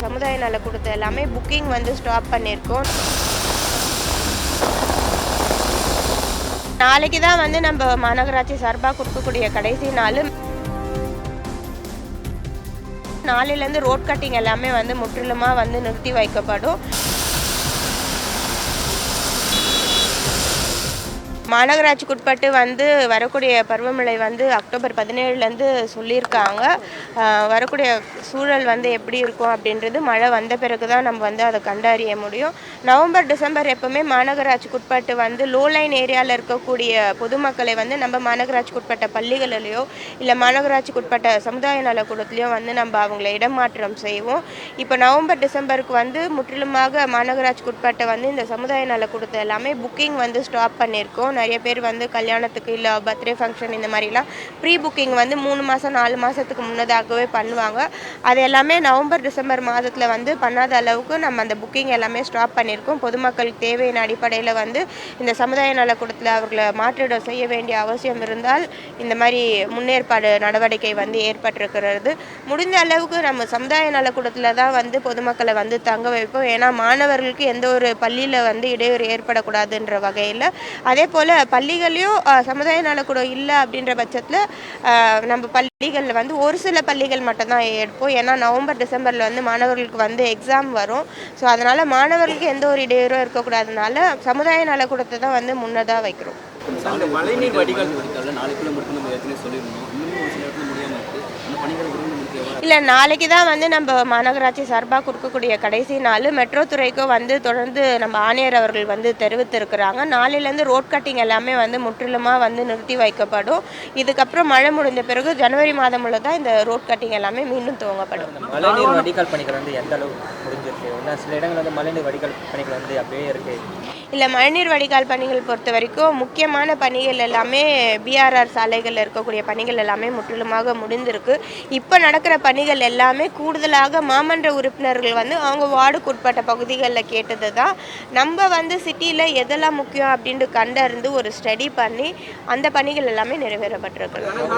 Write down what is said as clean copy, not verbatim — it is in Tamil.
சமுதாய நலக்கூடத்தை எல்லாமே புக்கிங் வந்து ஸ்டாப் பண்ணியிருக்கோம். நாளைக்கு தான் வந்து நம்ம மாநகராட்சி சார்பாக கொடுக்கக்கூடிய கடைசி நாள். நாளையிலேருந்து ரோட் கட்டிங் எல்லாமே வந்து முற்றிலுமாக வந்து நிறுத்தி வைக்கப்படும். மாநகராட்சிக்குட்பட்டு வந்து வரக்கூடிய பருவமழை வந்து அக்டோபர் 17லேருந்து சொல்லியிருக்காங்க. வரக்கூடிய சூழல் வந்து எப்படி இருக்கும் அப்படின்றது மழை வந்த பிறகு தான் நம்ம வந்து அதை கண்டறிய முடியும். நவம்பர் டிசம்பர் எப்போவுமே மாநகராட்சிக்குட்பட்டு வந்து லோ லைன் ஏரியாவில் இருக்கக்கூடிய பொதுமக்களை வந்து நம்ம மாநகராட்சிக்குட்பட்ட பள்ளிகளிலையோ இல்லை மாநகராட்சிக்குட்பட்ட சமுதாய நலக்கூடத்துலையோ வந்து நம்ம அவங்கள இடமாற்றம் செய்வோம். இப்போ நவம்பர் டிசம்பருக்கு வந்து முற்றிலுமாக மாநகராட்சிக்குட்பட்ட வந்து இந்த சமுதாய நலக்கூடத்தை எல்லாமே புக்கிங் வந்து ஸ்டாப் பண்ணியிருக்கோம். நிறைய பேர் வந்து கல்யாணத்துக்கு இல்லை பர்த்டே ஃபங்க்ஷன் இந்த மாதிரிலாம் ப்ரீ புக்கிங் வந்து 3 மாதம் 4 மாதத்துக்கு முன்னதாகவே பண்ணுவாங்க. அது எல்லாமே நவம்பர் டிசம்பர் மாதத்தில் வந்து பண்ணாத அளவுக்கு நம்ம அந்த புக்கிங் எல்லாமே ஸ்டாப் பண்ணியிருக்கோம். பொதுமக்களுக்கு தேவையான அடிப்படையில் வந்து இந்த சமுதாய நலக்கூடத்தில் அவர்களை மாற்றிடம் செய்ய வேண்டிய அவசியம் இருந்தால் இந்த மாதிரி முன்னேற்பாடு நடவடிக்கை வந்து ஏற்பட்டிருக்கிறது. முடிந்த அளவுக்கு நம்ம சமுதாய நலக்கூடத்தில் தான் வந்து பொதுமக்களை வந்து தங்க வைப்போம். ஏன்னா மாணவர்களுக்கு எந்த ஒரு பள்ளியில் வந்து இடையூறு ஏற்படக்கூடாதுன்ற வகையில். அதே போல் பள்ளிகளையும் சமுதாய நலக்கூடம் இல்லை அப்படின்ற பட்சத்தில் நம்ம பள்ளிகளில் வந்து ஒரு சில பள்ளிகள் மட்டும்தான் எடுப்போம். ஏன்னா நவம்பர் டிசம்பரில் வந்து மாணவர்களுக்கு வந்து எக்ஸாம் வரும். ஸோ அதனால் மாணவர்களுக்கு எந்த ஒரு இடையூறும் இருக்கக்கூடாதுனால சமுதாய நலக்கூடத்தை தான் வந்து முன்னதாக வைக்கிறோம். மழைநீர் வடிகால் நாளைக்குள்ள மட்டும் நம்ம ஏற்கனவே சொல்லியிருந்தோம். இன்னும் ஒரு சில இடத்துல முடியாமல் இருக்குது. அந்த பணிகள் இல்லை, நாளைக்கு தான் வந்து நம்ம மாநகராட்சி சார்பாக கொடுக்கக்கூடிய கடைசி நாள். மெட்ரோ துறைக்கும் வந்து தொடர்ந்து நம்ம ஆணையர் அவர்கள் வந்து தெரிவித்திருக்கிறாங்க. நாளையிலேருந்து ரோட் கட்டிங் எல்லாமே வந்து முற்றிலுமாக வந்து நிறுத்தி வைக்கப்படும். இதுக்கப்புறம் மழை முடிந்த பிறகு ஜனவரி மாதம் தான் இந்த ரோட் கட்டிங் எல்லாமே மீண்டும் துவங்கப்படும். மழைநீர் வடிகால் பணிகள் வந்து எந்த அளவு முடிஞ்சிருக்கு? சில இடங்கள் வந்து மழைநீர் வடிகால் பணிகள் வந்து அப்படியே இருக்குது. இல்லை, மழைநீர் வடிகால் பணிகள் பொறுத்த வரைக்கும் முக்கியமான பணிகள் எல்லாமே பிஆர்ஆர் சாலைகளில் இருக்கக்கூடிய பணிகள் எல்லாமே முற்றிலுமாக முடிந்திருக்கு. இப்போ நடக்கிற பணிகள் எல்லாமே கூடுதலாக மாமன்ற உறுப்பினர்கள் வந்து அவங்க வார்டுக்கு உட்பட்ட பகுதிகளில் கேட்டது தான். நம்ம வந்து சிட்டியில் எதெல்லாம் முக்கியம் அப்படின்ட்டு கண்டறிந்து ஒரு ஸ்டடி பண்ணி அந்த பணிகள் எல்லாமே நிறைவேறப்பட்டிருக்கு.